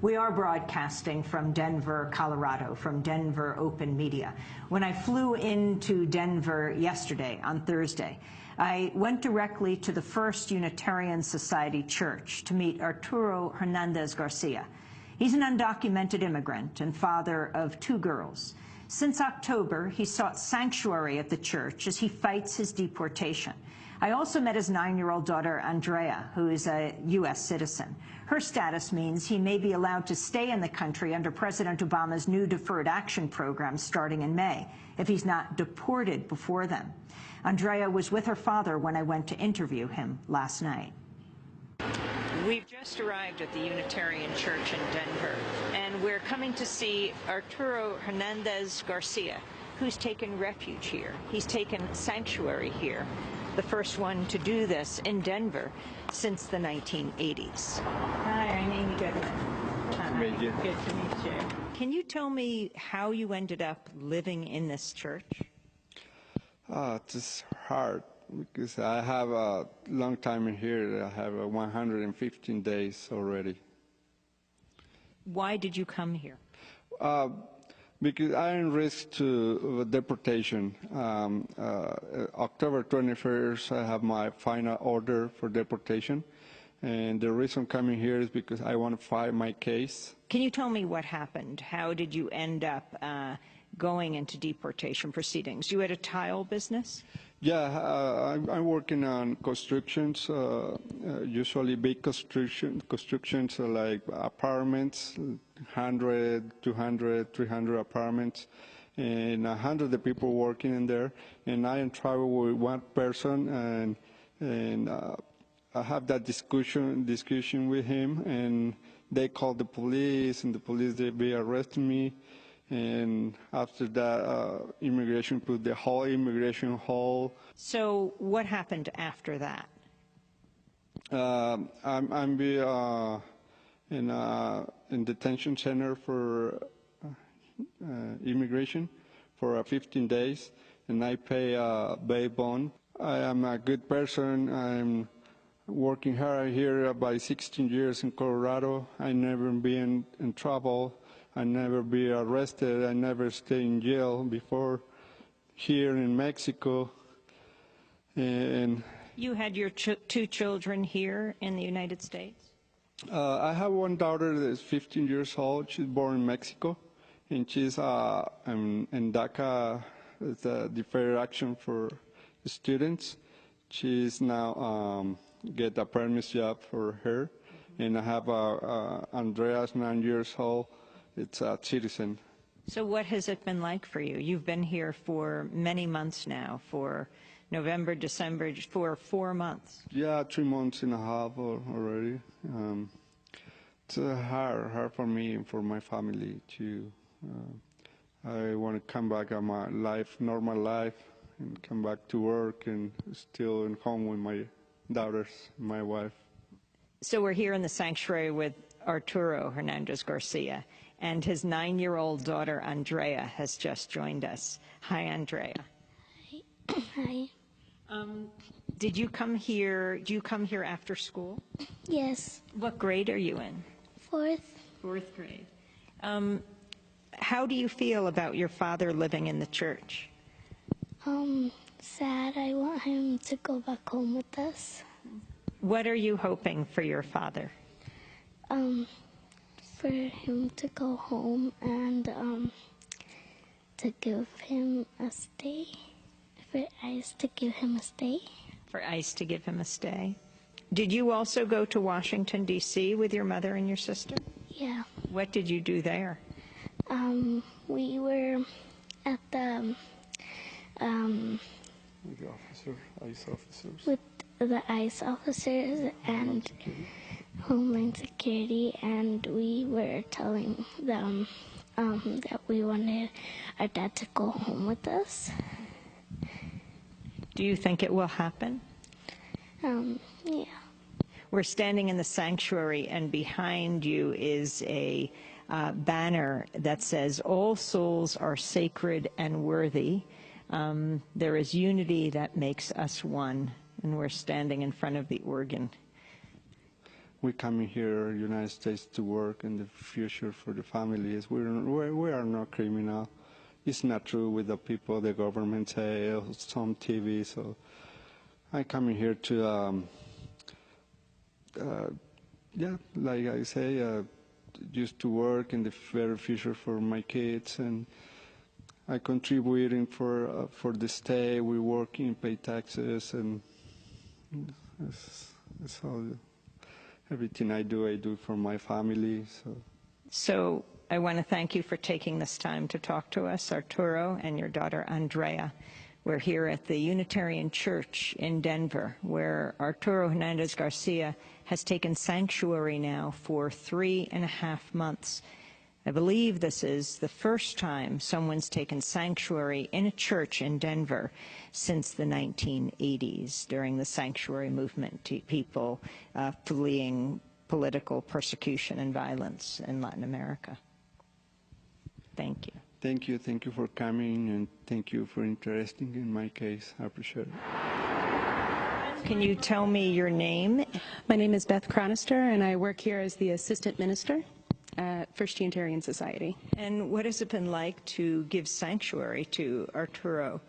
We are broadcasting from Denver, Colorado, from Denver Open Media. When I flew into Denver yesterday, on Thursday, I went directly to the First Unitarian Society Church to meet Arturo Hernandez Garcia. He's an undocumented immigrant and father of 2 girls. Since October, he sought sanctuary at the church as he fights his deportation. I also met his 9-year-old daughter, Andrea, who is a U.S. citizen. Her status means he may be allowed to stay in the country under President Obama's new Deferred Action Program starting in May, if he's not deported before then. Andrea was with her father when I went to interview him last night. We've just arrived at the Unitarian Church in Denver, and we're coming to see Arturo Hernandez Garcia, who's taken refuge here. He's taken sanctuary here, the first one to do this in Denver since the 1980s. Hi, I'm Amy Goodman. Hi, good to meet you. Can you tell me how you ended up living in this church? It's hard because I have a long time in here. I have 115 days already. Why did you come here? Because I'm in risk to deportation. October 21st, I have my final order for deportation. And the reason coming here is because I want to file my case. Can you tell me what happened? How did you end up going into deportation proceedings? You had a tile business? Yeah, I'm working on constructions, usually big constructions like apartments, 100, 200, 300 apartments, and 100 the people working in there. And I am traveling with one person, and I have that discussion with him, and they called the police, and the police, they arrested me. And after that, immigration put the whole immigration hold. So what happened after that? I'm in detention center for immigration for 15 days, and I pay a bail bond. I am a good person. I'm working hard here by 16 years in Colorado. I never been in trouble. I never be arrested. I never stay in jail before here in Mexico. And you had your 2 children here in the United States? I have one daughter that is 15 years old. She's born in Mexico, and she's in DACA, it's a deferred action for students. She's now get a permit job for her, and I have Andrea's 9 years old. It's a citizen. So what has it been like for you? You've been here for many months now, for November, December, for 4 months. Yeah, 3 months and a half already. It's hard for me and for my family too. I want to come back to my life, normal life, and come back to work and still in home with my daughters, my wife. So we're here in the sanctuary with Arturo Hernandez Garcia, and his 9-year-old daughter, Andrea, has just joined us. Hi, Andrea. Hi. Do you come here after school? Yes. What grade are you in? 4th. 4th grade. How do you feel about your father living in the church? Sad. I want him to go back home with us. What are you hoping for your father? For him to go home and to give him a stay. For ICE to give him a stay. For ICE to give him a stay. Did you also go to Washington, D.C. with your mother and your sister? Yeah. What did you do there? We were at the ICE officers. With the ICE officers and Homeland Security, and we were telling them that we wanted our dad to go home with us. Do you think it will happen? Yeah. We're standing in the sanctuary, and behind you is a banner that says, "All souls are sacred and worthy. There is unity that makes us one." And we're standing in front of the organ. we coming here, United States, to work in the future for the families. We are not criminal. It's not true with the people, the government say, some TV. So I coming here to, yeah, like I say, just to work in the very future for my kids, and I contributing for the state. We working, pay taxes, and it's all. Everything I do for my family. So I want to thank you for taking this time to talk to us, Arturo and your daughter Andrea. We're here at the Unitarian Church in Denver, where Arturo Hernandez Garcia has taken sanctuary now for 3.5 months. I believe this is the first time someone's taken sanctuary in a church in Denver since the 1980s, during the sanctuary movement, to people fleeing political persecution and violence in Latin America. Thank you. Thank you. Thank you for coming, and thank you for interesting in my case. I appreciate it. Can you tell me your name? My name is Beth Cronister, and I work here as the assistant minister at First Unitarian Society. And what has it been like to give sanctuary to Arturo?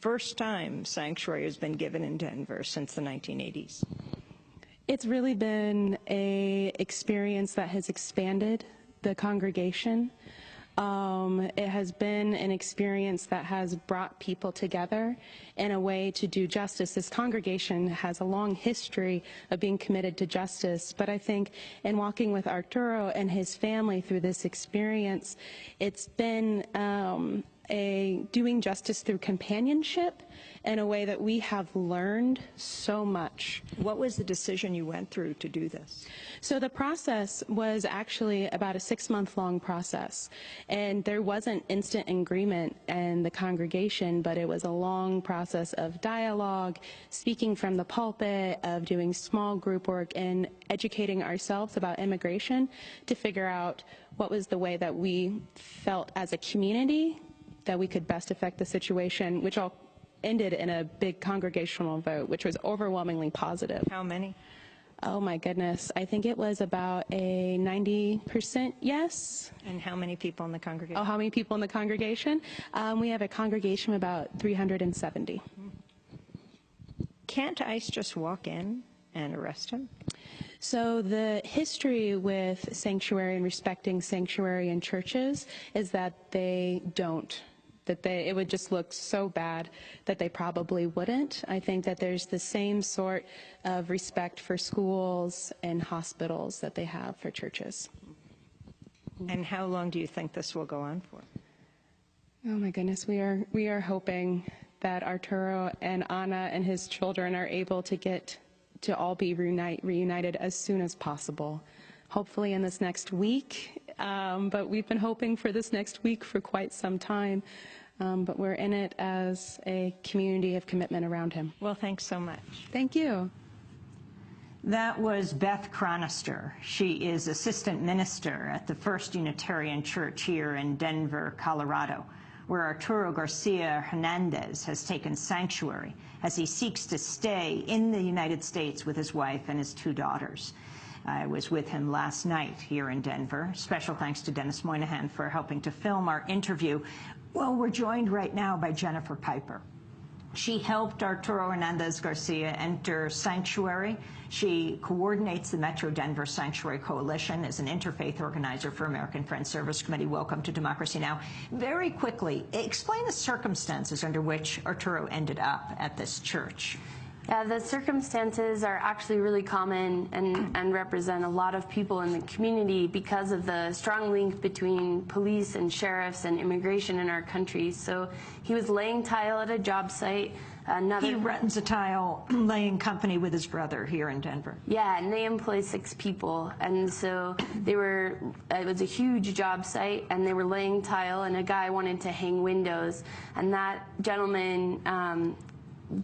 First time sanctuary has been given in Denver since the 1980s. It's really been an experience that has expanded the congregation. It has been an experience that has brought people together in a way to do justice. This congregation has a long history of being committed to justice, but I think in walking with Arturo and his family through this experience, it's been doing justice through companionship in a way that we have learned so much. What was the decision you went through to do this? So the process was actually about a 6-month-long process, and there wasn't instant agreement in the congregation, but it was a long process of dialogue, speaking from the pulpit, of doing small group work, and educating ourselves about immigration to figure out what was the way that we felt as a community that we could best affect the situation, which all ended in a big congregational vote, which was overwhelmingly positive. How many? Oh my goodness, I think it was about a 90% yes. And how many people in the congregation? Oh, how many people in the congregation? We have a congregation of about 370. Can't ICE just walk in and arrest him? So the history with sanctuary and respecting sanctuary in churches is that they don't. It would just look so bad that they probably wouldn't. I think that there's the same sort of respect for schools and hospitals that they have for churches. And how long do you think this will go on for? Oh my goodness, we are hoping that Arturo and Ana and his children are able to get to all be reunited as soon as possible. Hopefully in this next week, but we've been hoping for this next week for quite some time. But we're in it as a community of commitment around him. Well, thanks so much. Thank you. That was Beth Cronister. She is assistant minister at the First Unitarian Church here in Denver, Colorado, where Arturo Garcia Hernandez has taken sanctuary as he seeks to stay in the United States with his wife and his 2 daughters. I was with him last night here in Denver. Special thanks to Dennis Moynihan for helping to film our interview. Well, we're joined right now by Jennifer Piper. She helped Arturo Hernandez Garcia enter sanctuary. She coordinates the Metro Denver Sanctuary Coalition as an interfaith organizer for American Friends Service Committee. Welcome to Democracy Now! Very quickly, explain the circumstances under which Arturo ended up at this church. Yeah, the circumstances are actually really common and represent a lot of people in the community because of the strong link between police and sheriffs and immigration in our country. So he was laying tile at a job site. He runs a tile laying company with his brother here in Denver. Yeah, and they employ 6 people. And so it was a huge job site, and they were laying tile, and a guy wanted to hang windows. And that gentleman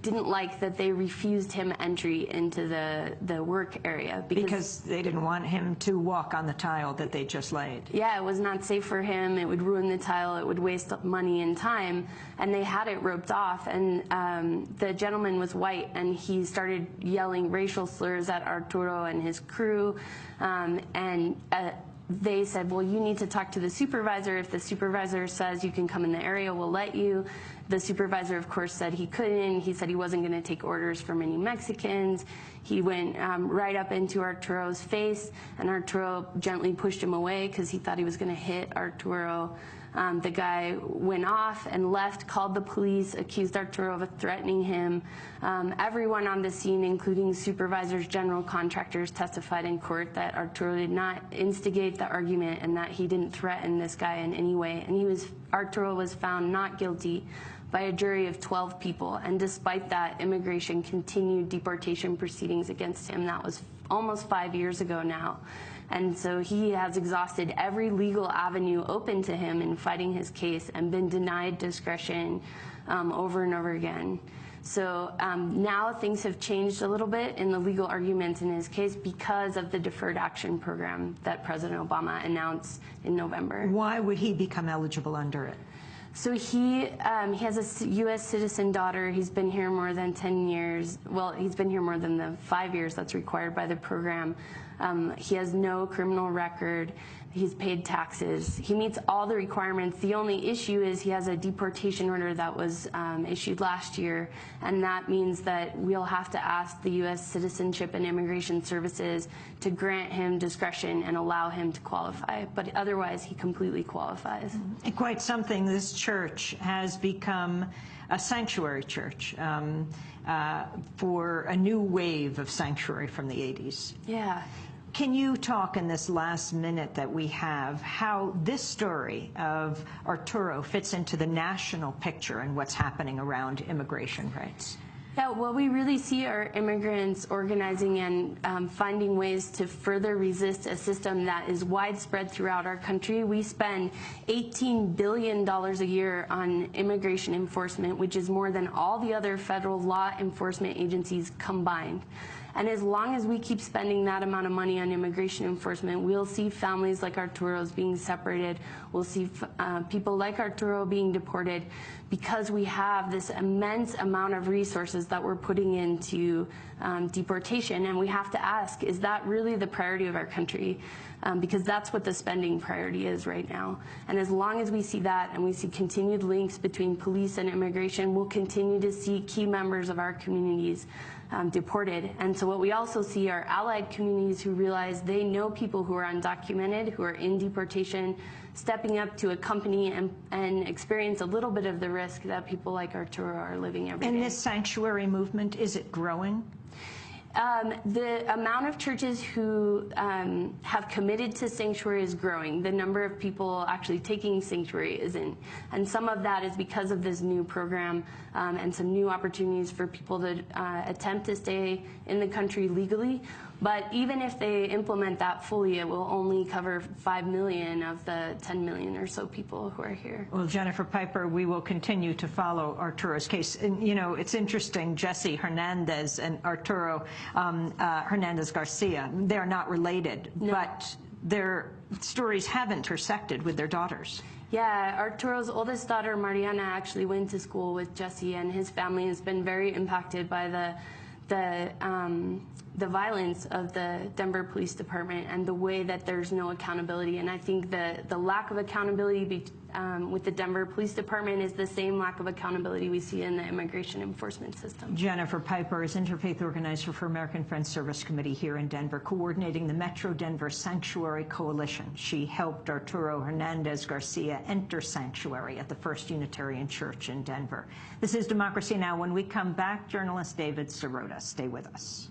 didn't like that they refused him entry into the work area because they didn't want him to walk on the tile that they just laid. Yeah, it was not safe for him. It would ruin the tile. It would waste money and time. And they had it roped off. And the gentleman was white, and he started yelling racial slurs at Arturo and his crew. They said, well, you need to talk to the supervisor. If the supervisor says you can come in the area, we'll let you. The supervisor, of course, said he couldn't. He said he wasn't going to take orders from any Mexicans. He went right up into Arturo's face, and Arturo gently pushed him away because he thought he was going to hit Arturo. The guy went off and left, called the police, accused Arturo of threatening him. Everyone on the scene, including supervisors, general contractors, testified in court that Arturo did not instigate the argument and that he didn't threaten this guy in any way. And Arturo was found not guilty by a jury of 12 people. And despite that, immigration continued deportation proceedings against him. That was almost 5 years ago now. And so he has exhausted every legal avenue open to him in fighting his case and been denied discretion over and over again. So now things have changed a little bit in the legal arguments in his case because of the Deferred Action Program that President Obama announced in November. Why would he become eligible under it? So he has a U.S. citizen daughter. He's been here more than 10 years. Well, he's been here more than the 5 years that's required by the program. He has no criminal record. He's paid taxes. He meets all the requirements. The only issue is he has a deportation order that was issued last year, and that means that we'll have to ask the U.S. Citizenship and Immigration Services to grant him discretion and allow him to qualify. But otherwise, he completely qualifies. Quite something. This church has become a sanctuary church for a new wave of sanctuary from the 80s. Yeah. Can you talk in this last minute that we have how this story of Arturo fits into the national picture and what's happening around immigration rights? Yeah, what we really see are immigrants organizing and finding ways to further resist a system that is widespread throughout our country. We spend $18 billion a year on immigration enforcement, which is more than all the other federal law enforcement agencies combined. And as long as we keep spending that amount of money on immigration enforcement, we'll see families like Arturo's being separated. We'll see people like Arturo being deported because we have this immense amount of resources that we're putting into deportation. And we have to ask, is that really the priority of our country? Because that's what the spending priority is right now. And as long as we see that and we see continued links between police and immigration, we'll continue to see key members of our communities deported. And so what we also see are allied communities who realize they know people who are undocumented, who are in deportation, stepping up to accompany and experience a little bit of the risk that people like Arturo are living every day. And this sanctuary movement, is it growing? The amount of churches who have committed to sanctuary is growing. The number of people actually taking sanctuary isn't. And some of that is because of this new program and some new opportunities for people to attempt to stay in the country legally. But even if they implement that fully, it will only cover 5 million of the 10 million or so people who are here. Well, Jennifer Piper, we will continue to follow Arturo's case. And, you know, it's interesting, Jesse Hernandez and Arturo Hernandez Garcia, they're not related, no. But their stories have intersected with their daughters. Yeah, Arturo's oldest daughter, Mariana, actually went to school with Jesse, and his family has been very impacted by the violence of the Denver Police Department and the way that there's no accountability. And I think the lack of accountability with the Denver Police Department is the same lack of accountability we see in the immigration enforcement system. Jennifer Piper is Interfaith Organizer for American Friends Service Committee here in Denver, coordinating the Metro Denver Sanctuary Coalition. She helped Arturo Hernandez Garcia enter sanctuary at the First Unitarian Church in Denver. This is Democracy Now! When we come back, journalist David Sirota. Stay with us.